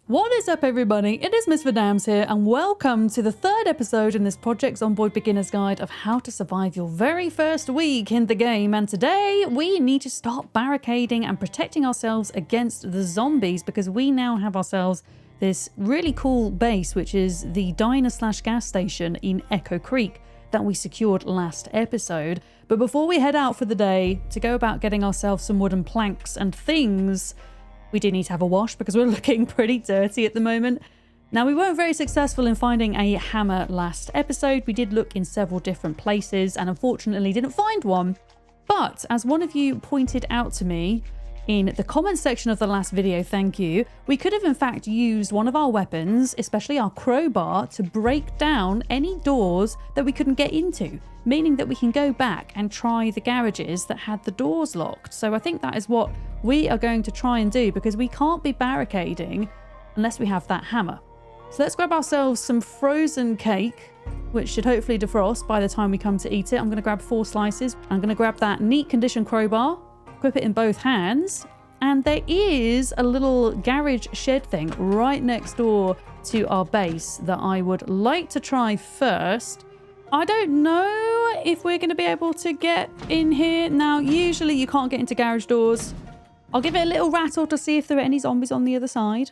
What is up, everybody? It is missvadams here, and welcome to the third episode in this Project Zomboid beginner's guide of how to survive your very first week in the game. And today we need to start barricading and protecting ourselves against the zombies, because we now have ourselves this really cool base, which is the diner/gas station in Echo Creek that we secured last episode. But before we head out for the day to go about getting ourselves some wooden planks and things, we do need to have a wash because we're looking pretty dirty at the moment. Now, we weren't very successful in finding a hammer last episode. We did look in several different places and unfortunately didn't find one. But as one of you pointed out to me in the comment section of the last video, thank you, we could have in fact used one of our weapons, especially our crowbar, to break down any doors that we couldn't get into, meaning that we can go back and try the garages that had the doors locked. So I think that is what we are going to try and do, because we can't be barricading unless we have that hammer. So let's grab ourselves some frozen cake, which should hopefully defrost by the time we come to eat it. I'm going to grab 4 slices. I'm going to grab that neat condition crowbar, equip it in both hands, and there is a little garage shed thing right next door to our base that I would like to try first. I don't know if we're going to be able to get in here. Now, usually you can't get into garage doors. I'll give it a little rattle to see if there are any zombies on the other side,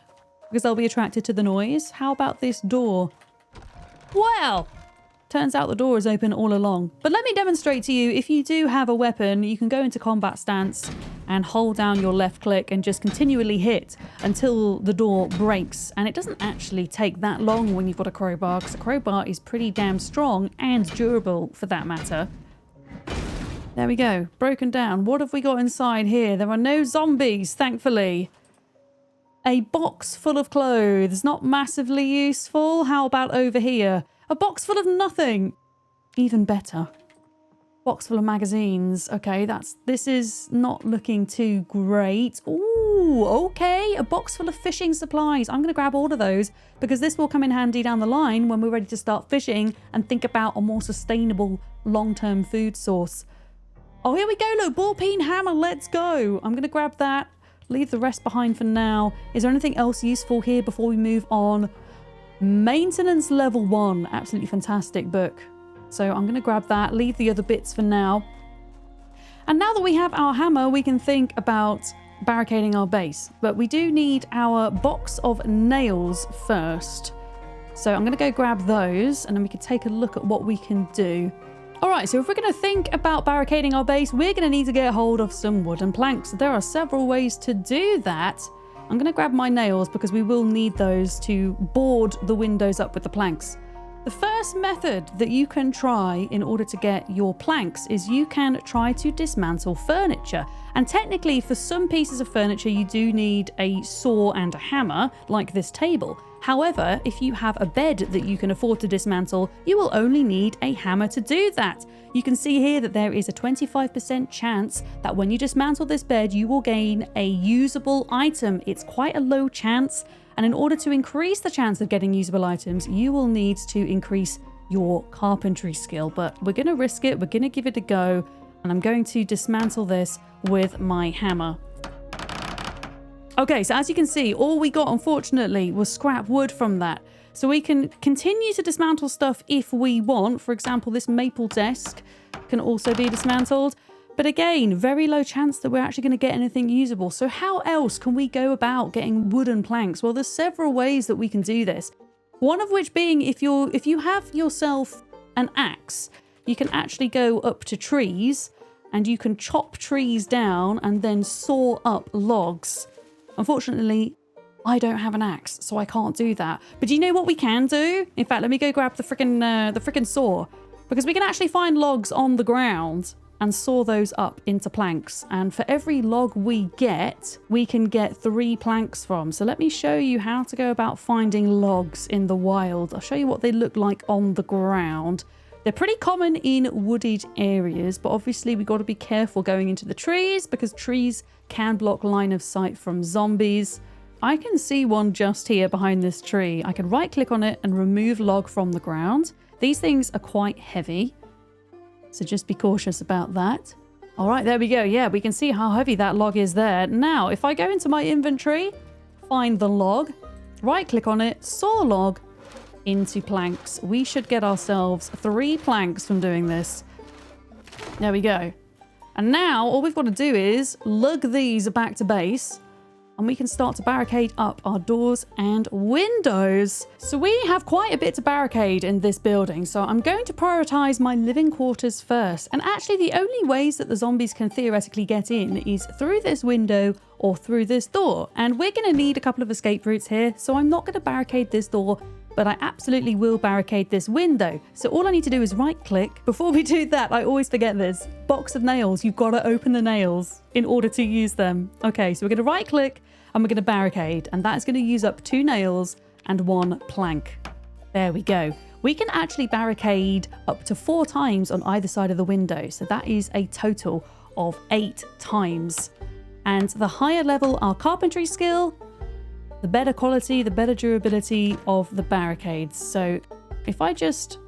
because they'll be attracted to the noise. How about this door? Well, turns out the door is open all along. But let me demonstrate to you, if you do have a weapon, you can go into combat stance and hold down your left click and just continually hit until the door breaks. And it doesn't actually take that long when you've got a crowbar, because a crowbar is pretty damn strong and durable for that matter. There we go, broken down. What have we got inside here? There are no zombies, thankfully. A box full of clothes, not massively useful. How about over here? A box full of nothing. Even better. Box full of magazines. Okay, this is not looking too great. Ooh, okay. A box full of fishing supplies. I'm going to grab all of those because this will come in handy down the line when we're ready to start fishing and think about a more sustainable long-term food source. Oh, here we go. Look, ball-peen hammer. Let's go. I'm going to grab that. Leave the rest behind for now. Is there anything else useful here before we move on? Maintenance level 1. Absolutely fantastic book. So I'm going to grab that. Leave the other bits for now. And now that we have our hammer, we can think about barricading our base. But we do need our box of nails first. So I'm going to go grab those and then we can take a look at what we can do. Alright, so if we're going to think about barricading our base, we're going to need to get hold of some wooden planks. There are several ways to do that. I'm going to grab my nails because we will need those to board the windows up with the planks. The first method that you can try in order to get your planks is you can try to dismantle furniture. And technically, for some pieces of furniture, you do need a saw and a hammer, like this table. However, if you have a bed that you can afford to dismantle, you will only need a hammer to do that. You can see here that there is a 25% chance that when you dismantle this bed, you will gain a usable item. It's quite a low chance. And in order to increase the chance of getting usable items, you will need to increase your carpentry skill. But we're going to risk it. We're going to give it a go. And I'm going to dismantle this with my hammer. Okay, so as you can see, all we got, unfortunately, was scrap wood from that. So we can continue to dismantle stuff if we want. For example, this maple desk can also be dismantled. But again, very low chance that we're actually going to get anything usable. So how else can we go about getting wooden planks? Well, there's several ways that we can do this. One of which being, if you have yourself an axe, you can actually go up to trees and you can chop trees down and then saw up logs. Unfortunately, I don't have an axe, so I can't do that. But do you know what we can do? In fact, let me go grab the frickin' saw, because we can actually find logs on the ground and saw those up into planks. And for every log we get, we can get 3 planks from. So let me show you how to go about finding logs in the wild. I'll show you what they look like on the ground. They're pretty common in wooded areas, but obviously we've got to be careful going into the trees because trees can block line of sight from zombies. I can see one just here behind this tree. I can right click on it and remove log from the ground. These things are quite heavy, so just be cautious about that. All right, there we go. Yeah, we can see how heavy that log is there. Now, if I go into my inventory, find the log, right click on it, saw log into planks. We should get ourselves 3 planks from doing this. There we go. And now all we've got to do is lug these back to base and we can start to barricade up our doors and windows. So we have quite a bit to barricade in this building. So I'm going to prioritize my living quarters first. And actually the only ways that the zombies can theoretically get in is through this window or through this door. And we're going to need a couple of escape routes here. So I'm not going to barricade this door, but I absolutely will barricade this window. So all I need to do is right click. Before we do that, I always forget this. Box of nails, you've got to open the nails in order to use them. Okay, so we're going to right click and we're going to barricade, and that's going to use up 2 nails and 1 plank. There we go. We can actually barricade up to 4 times on either side of the window. So that is a total of 8 times. And the higher level our carpentry skill, the better quality, the better durability of the barricades. So if I just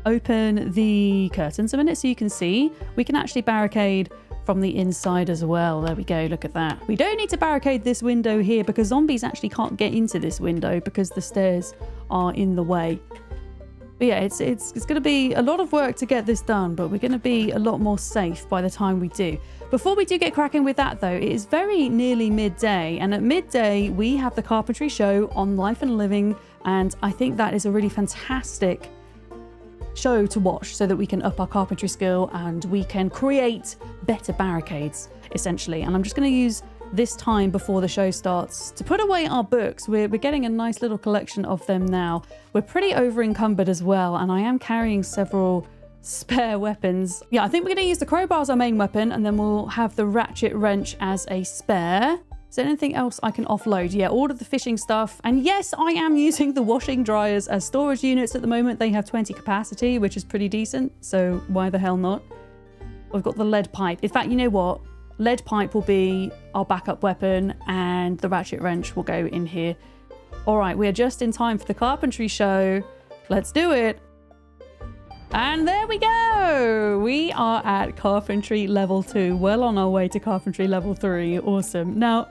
open the curtains a minute so you can see, we can actually barricade from the inside as well. There we go, look at that. We don't need to barricade this window here because zombies actually can't get into this window because the stairs are in the way. But yeah, it's going to be a lot of work to get this done, but we're going to be a lot more safe by the time we do. Before we do get cracking with that though, it is very nearly midday, and at midday we have the carpentry show on Life and Living, and I think that is a really fantastic show to watch so that we can up our carpentry skill and we can create better barricades essentially. And I'm just going to use this time before the show starts to put away our books. We're getting a nice little collection of them now. We're pretty over encumbered as well, and I am carrying several spare weapons. Yeah, I think we're going to use the crowbar as our main weapon, and then we'll have the ratchet wrench as a spare. Is there anything else I can offload? Yeah, all of the fishing stuff. And yes, I am using the washing dryers as storage units at the moment. They have 20 capacity, which is pretty decent. So why the hell not? We've got the lead pipe. In fact, you know what? Lead pipe will be our backup weapon and the ratchet wrench will go in here. All right, we are just in time for the carpentry show. Let's do it. And there we go. We are at carpentry level 2, well on our way to carpentry level 3. Awesome. Now,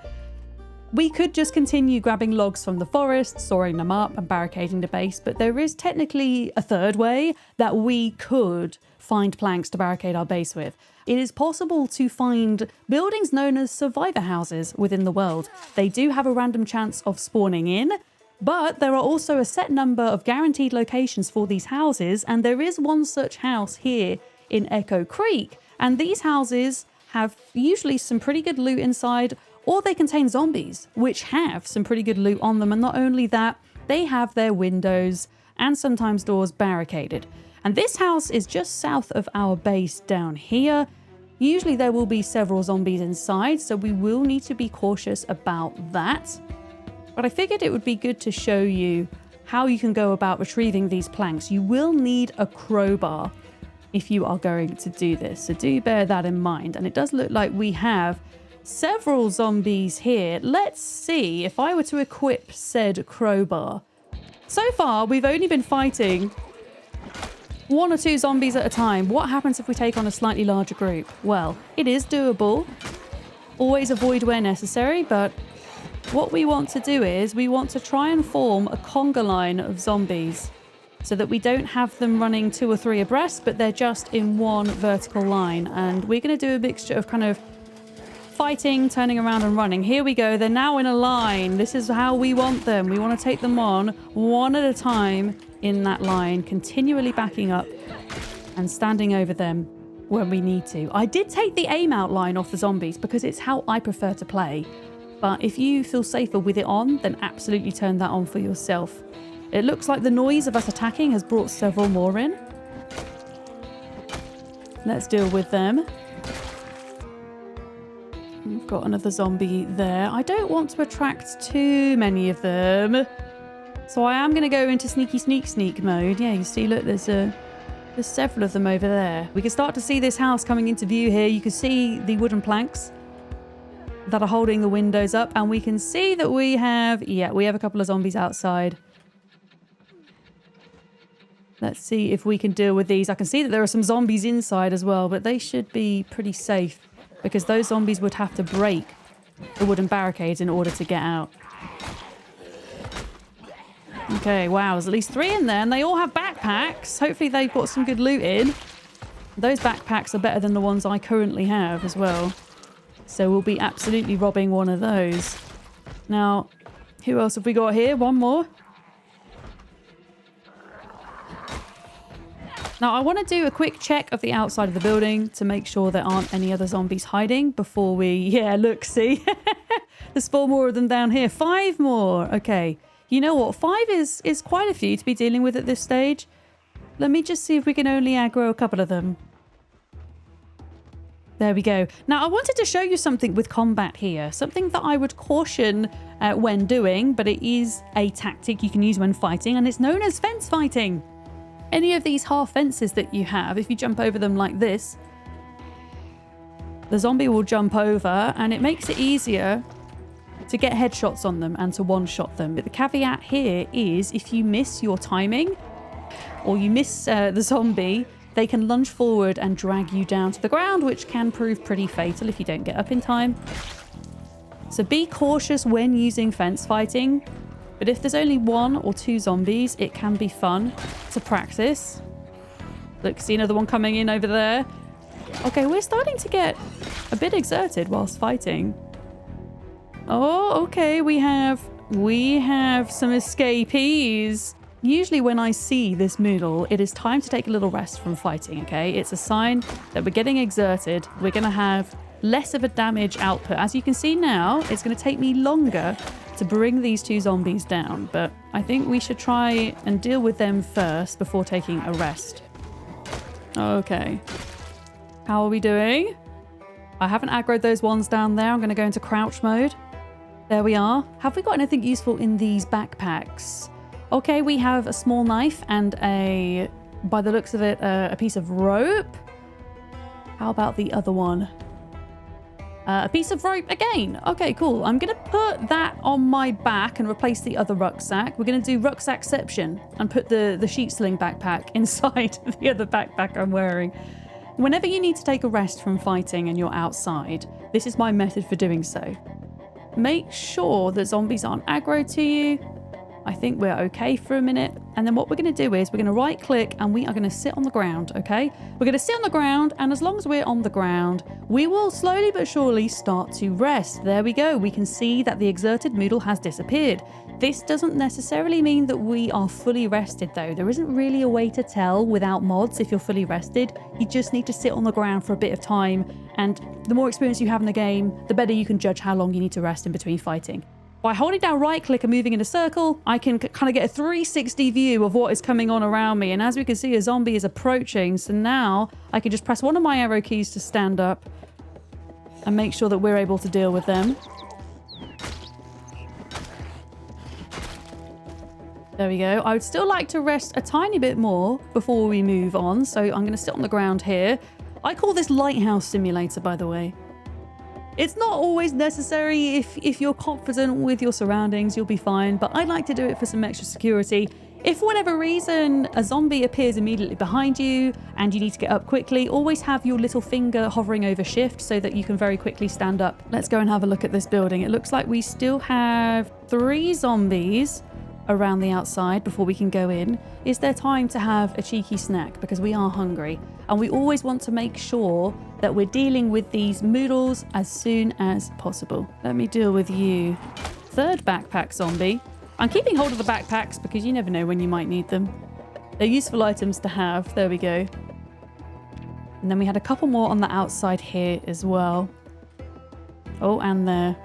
we could just continue grabbing logs from the forest, sawing them up and barricading the base, but there is technically a third way that we could find planks to barricade our base with. It is possible to find buildings known as survivor houses within the world. They do have a random chance of spawning in, but there are also a set number of guaranteed locations for these houses, and there is one such house here in Echo Creek. And these houses have usually some pretty good loot inside, or they contain zombies, which have some pretty good loot on them. And not only that, they have their windows and sometimes doors barricaded. And this house is just south of our base down here. Usually there will be several zombies inside, so we will need to be cautious about that. But I figured it would be good to show you how you can go about retrieving these planks. You will need a crowbar if you are going to do this, so do bear that in mind. And it does look like we have several zombies here. Let's see if I were to equip said crowbar. So far, we've only been fighting 1 or 2 zombies at a time. What happens if we take on a slightly larger group? Well, it is doable. Always avoid where necessary, but what we want to do is we want to try and form a conga line of zombies so that we don't have them running 2 or 3 abreast, but they're just in one vertical line. And we're going to do a mixture of kind of fighting, turning around and running. Here we go. They're now in a line. This is how we want them. We want to take them on one at a time in that line, continually backing up and standing over them when we need to. I did take the aim out line off the zombies because it's how I prefer to play. But if you feel safer with it on, then absolutely turn that on for yourself. It looks like the noise of us attacking has brought several more in. Let's deal with them. We've got another zombie there. I don't want to attract too many of them, so I am going to go into sneaky sneak mode. Yeah, you see, look, there's several of them over there. We can start to see this house coming into view here. You can see the wooden planks that are holding the windows up, and we can see that we have a couple of zombies outside. Let's see if we can deal with these. I can see that there are some zombies inside as well, but they should be pretty safe because those zombies would have to break the wooden barricades in order to get out. Okay, wow, there's at least 3 in there, and they all have backpacks. Hopefully they've got some good loot in. Those backpacks are better than the ones I currently have as well. So we'll be absolutely robbing one of those. Now, who else have we got here? One more. Now, I want to do a quick check of the outside of the building to make sure there aren't any other zombies hiding before we... Yeah, look, see? There's 4 more of them down here. 5 more. Okay. You know what? 5 is quite a few to be dealing with at this stage. Let me just see if we can only aggro a couple of them. There we go. Now, I wanted to show you something with combat here. Something that I would caution when doing, but it is a tactic you can use when fighting, and it's known as fence fighting. Any of these half fences that you have, if you jump over them like this, the zombie will jump over, and it makes it easier to get headshots on them and to one-shot them. But the caveat here is if you miss your timing or you miss the zombie, they can lunge forward and drag you down to the ground, which can prove pretty fatal if you don't get up in time. So be cautious when using fence fighting. But if there's only 1 or 2 zombies, it can be fun to practice. Look, see another one coming in over there. Okay, we're starting to get a bit exerted whilst fighting. Oh, okay, we have some escapees. Usually when I see this moodle, it is time to take a little rest from fighting, okay? It's a sign that we're getting exerted. We're going to have less of a damage output. As you can see now, it's going to take me longer to bring these 2 zombies down, but I think we should try and deal with them first before taking a rest. Okay. How are we doing? I haven't aggroed those ones down there. I'm going to go into crouch mode. There we are. Have we got anything useful in these backpacks? Okay, we have a small knife and by the looks of it, a piece of rope. How about the other one? A piece of rope again. Okay, cool. I'm going to put that on my back and replace the other rucksack. We're going to do rucksackception and put the sheet sling backpack inside the other backpack I'm wearing. Whenever you need to take a rest from fighting and you're outside, this is my method for doing so. Make sure that zombies aren't aggro to you. I think we're okay for a minute. And then what we're going to do is we're going to right click and we are going to sit on the ground, okay? We're going to sit on the ground, and as long as we're on the ground, we will slowly but surely start to rest. There we go. We can see that the exerted moodle has disappeared. This doesn't necessarily mean that we are fully rested though. There isn't really a way to tell without mods if you're fully rested. You just need to sit on the ground for a bit of time, and the more experience you have in the game, the better you can judge how long you need to rest in between fighting. By holding down right click and moving in a circle, I can kind of get a 360 view of what is coming on around me. And as we can see, a zombie is approaching. So now I can just press one of my arrow keys to stand up and make sure that we're able to deal with them. There we go. I would still like to rest a tiny bit more before we move on. So I'm going to sit on the ground here. I call this Lighthouse Simulator, by the way. It's not always necessary. If you're confident with your surroundings, you'll be fine. But I like to do it for some extra security. If for whatever reason a zombie appears immediately behind you and you need to get up quickly, always have your little finger hovering over shift so that you can very quickly stand up. Let's go and have a look at this building. It looks like we still have 3 zombies around the outside before we can go in. Is there time to have a cheeky snack? Because we are hungry. And we always want to make sure that we're dealing with these moodles as soon as possible. Let me deal with you. 3rd backpack zombie. I'm keeping hold of the backpacks because you never know when you might need them. They're useful items to have. There we go. And then we had a couple more on the outside here as well. Oh, and there.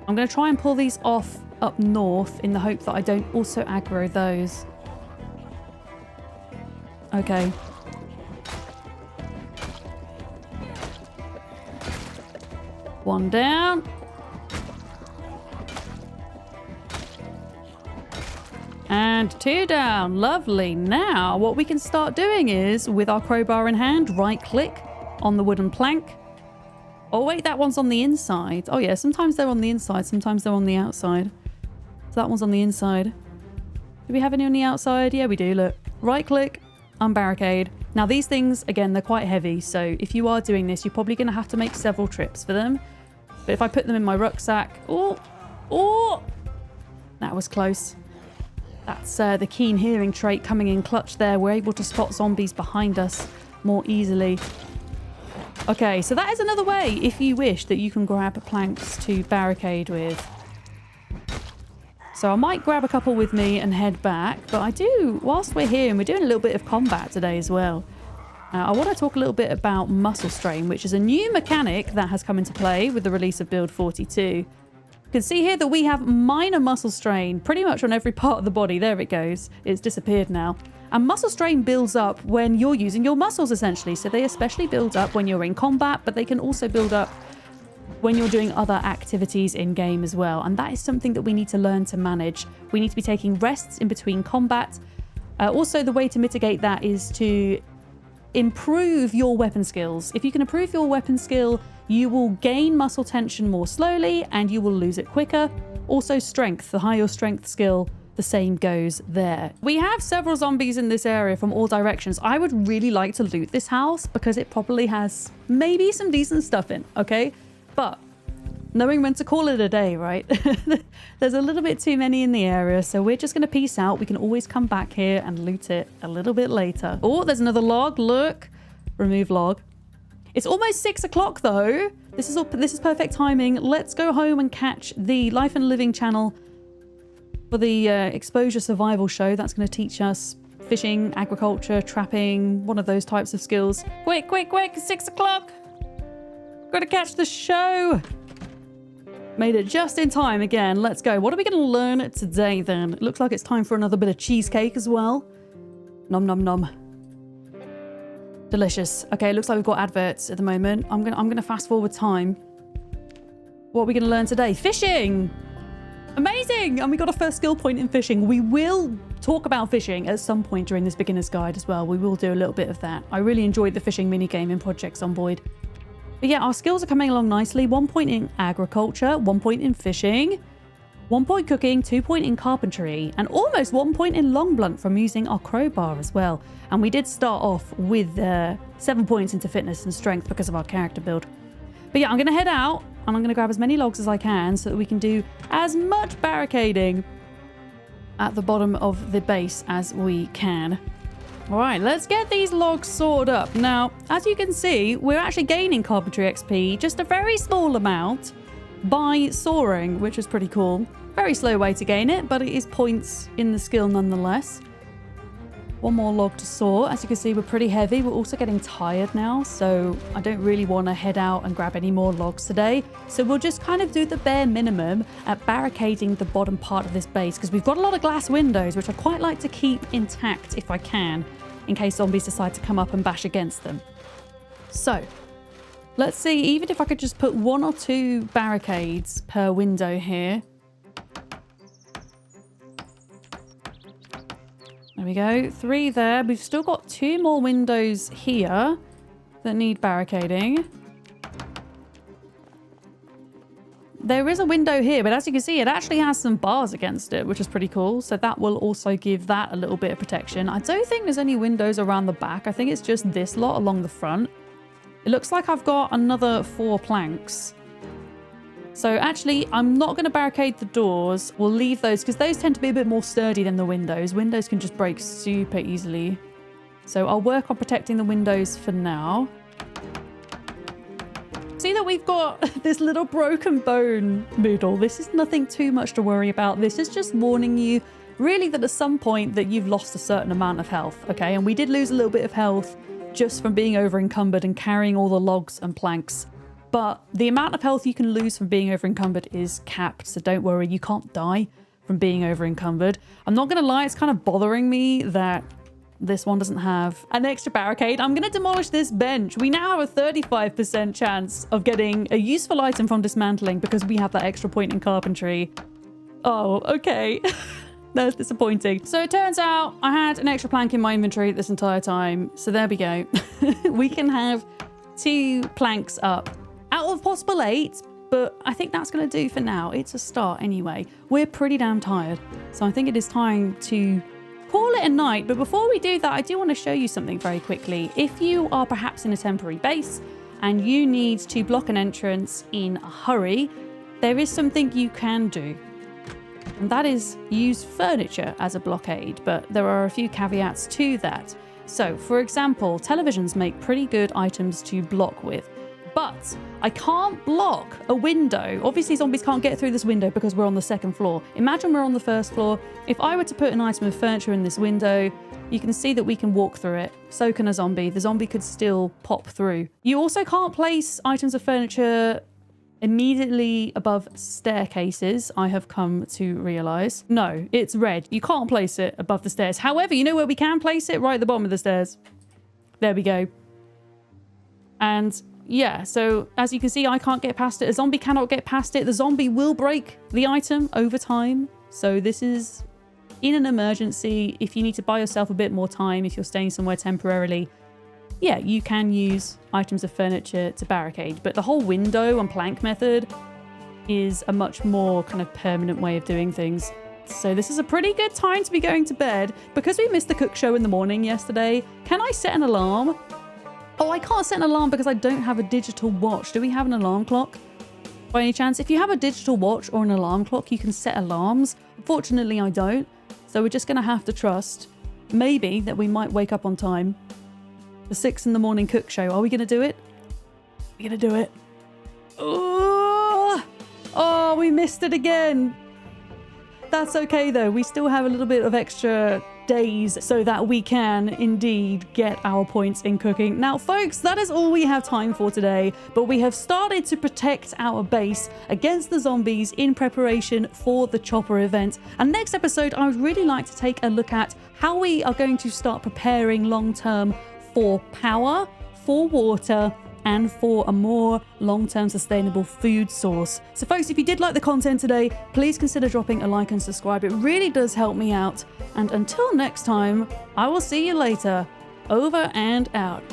I'm going to try and pull these off up north in the hope that I don't also aggro those. Okay. One down. And 2 down. Lovely. Now, what we can start doing is, with our crowbar in hand, right click on the wooden plank. Oh, wait, that one's on the inside. Oh, yeah, sometimes they're on the inside, sometimes they're on the outside. So that one's on the inside. Do we have any on the outside? Yeah, we do. Look. Right click, unbarricade. Now, these things, again, they're quite heavy. So if you are doing this, you're probably going to have to make several trips for them. But if I put them in my rucksack... Oh! That was close. That's the keen hearing trait coming in clutch there. We're able to spot zombies behind us more easily. Okay, so that is another way, if you wish, that you can grab planks to barricade with. So I might grab a couple with me and head back, but I do, whilst we're here, and we're doing a little bit of combat today as well, I want to talk a little bit about muscle strain, which is a new mechanic that has come into play with the release of Build 42. You can see here that we have minor muscle strain pretty much on every part of the body. There it goes. It's disappeared now. And muscle strain builds up when you're using your muscles, essentially. So they especially build up when you're in combat, but they can also build up when you're doing other activities in game as well. And that is something that we need to learn to manage. We need to be taking rests in between combat. Also, the way to mitigate that is to improve your weapon skills. If you can improve your weapon skill, you will gain muscle tension more slowly and you will lose it quicker. Also, strength. The higher your strength skill, the same goes there. We have several zombies in this area from all directions. I would really like to loot this house because it probably has maybe some decent stuff in, okay? But knowing when to call it a day, right? There's a little bit too many in the area, so we're just going to peace out. We can always come back here and loot it a little bit later. Oh, there's another log. Look. Remove log. It's almost 6 o'clock though. This is perfect timing. Let's go home and catch the Life and Living channel for the exposure survival show. That's going to teach us fishing, agriculture, trapping, one of those types of skills. Quick, quick, quick. 6 o'clock. Gotta catch the show. Made it just in time again. Let's go. What are we going to learn today then? It looks like it's time for another bit of cheesecake as well. Nom nom nom. Delicious. Okay, looks like we've got adverts at the moment. I'm gonna fast forward time. What are we going to learn today? Fishing. Amazing! And we got a first skill point in fishing. We will talk about fishing at some point during this beginner's guide as well. We will do a little bit of that. I really enjoyed the fishing minigame in Project Zomboid. But yeah, our skills are coming along nicely. 1 point in agriculture, 1 point in fishing, 1 point cooking, 2 point in carpentry, and almost 1 point in long blunt from using our crowbar as well. And we did start off with 7 points into fitness and strength because of our character build. But yeah, I'm going to head out and I'm going to grab as many logs as I can so that we can do as much barricading at the bottom of the base as we can. All right, let's get these logs sawed up. Now, as you can see, we're actually gaining carpentry XP, just a very small amount, by sawing, which is pretty cool. Very slow way to gain it, but it is points in the skill nonetheless. 1 more log to saw. As you can see, we're pretty heavy. We're also getting tired now, so I don't really want to head out and grab any more logs today. So we'll just kind of do the bare minimum at barricading the bottom part of this base, because we've got a lot of glass windows, which I quite like to keep intact if I can, in case zombies decide to come up and bash against them. So let's see, even if I could just put 1 or 2 barricades per window here. There we go, 3 there. We've still got 2 more windows here that need barricading. There is a window here, but as you can see, it actually has some bars against it, which is pretty cool. So that will also give that a little bit of protection. I don't think there's any windows around the back. I think it's just this lot along the front. It looks like I've got another 4 planks. So actually, I'm not going to barricade the doors. We'll leave those because those tend to be a bit more sturdy than the windows. Windows can just break super easily. So I'll work on protecting the windows for now. See that we've got this little broken bone noodle. This is nothing too much to worry about. This is just warning you really that at some point that you've lost a certain amount of health, okay? And we did lose a little bit of health just from being over encumbered and carrying all the logs and planks. But the amount of health you can lose from being over encumbered is capped, so don't worry, you can't die from being over encumbered. I'm not gonna lie, it's kind of bothering me that this one doesn't have an extra barricade. I'm gonna demolish this bench. We now have a 35% chance of getting a useful item from dismantling because we have that extra point in carpentry. Oh, okay. That's disappointing. So it turns out I had an extra plank in my inventory this entire time. So there we go. We can have 2 planks up out of possible 8, but I think that's going to do for now. It's a start anyway. We're pretty damn tired. So I think it is time to call it a night. But before we do that, I do want to show you something very quickly. If you are perhaps in a temporary base and you need to block an entrance in a hurry, there is something you can do. and that is use furniture as a blockade, but there are a few caveats to that. So, for example, televisions make pretty good items to block with, but I can't block a window. Obviously, zombies can't get through this window because we're on the second floor. Imagine we're on the first floor. If I were to put an item of furniture in this window, you can see that we can walk through it. So can a zombie. The zombie could still pop through. You also can't place items of furniture immediately above staircases, I have come to realise. No, it's red. You can't place it above the stairs. However, you know where we can place it? Right at the bottom of the stairs. There we go. And yeah, so as you can see, I can't get past it. A zombie cannot get past it. The zombie will break the item over time. So this is in an emergency. If you need to buy yourself a bit more time, if you're staying somewhere temporarily, yeah, you can use items of furniture to barricade. But the whole window and plank method is a much more kind of permanent way of doing things. So this is a pretty good time to be going to bed. Because we missed the cook show in the morning yesterday, can I set an alarm? Oh, I can't set an alarm because I don't have a digital watch. Do we have an alarm clock? By any chance? If you have a digital watch or an alarm clock, you can set alarms. Unfortunately, I don't. So we're just going to have to trust, maybe, that we might wake up on time. The 6 in the morning cook show. Are we going to do it? We're going to do it. Oh, we missed it again. That's okay, though. We still have a little bit of extra days so that we can indeed get our points in cooking. Now, folks, that is all we have time for today, but we have started to protect our base against the zombies in preparation for the chopper event. And next episode, I would really like to take a look at how we are going to start preparing long-term for power, for water, and for a more long-term sustainable food source. So folks, if you did like the content today, please consider dropping a like and subscribe. It really does help me out. And until next time, I will see you later. Over and out.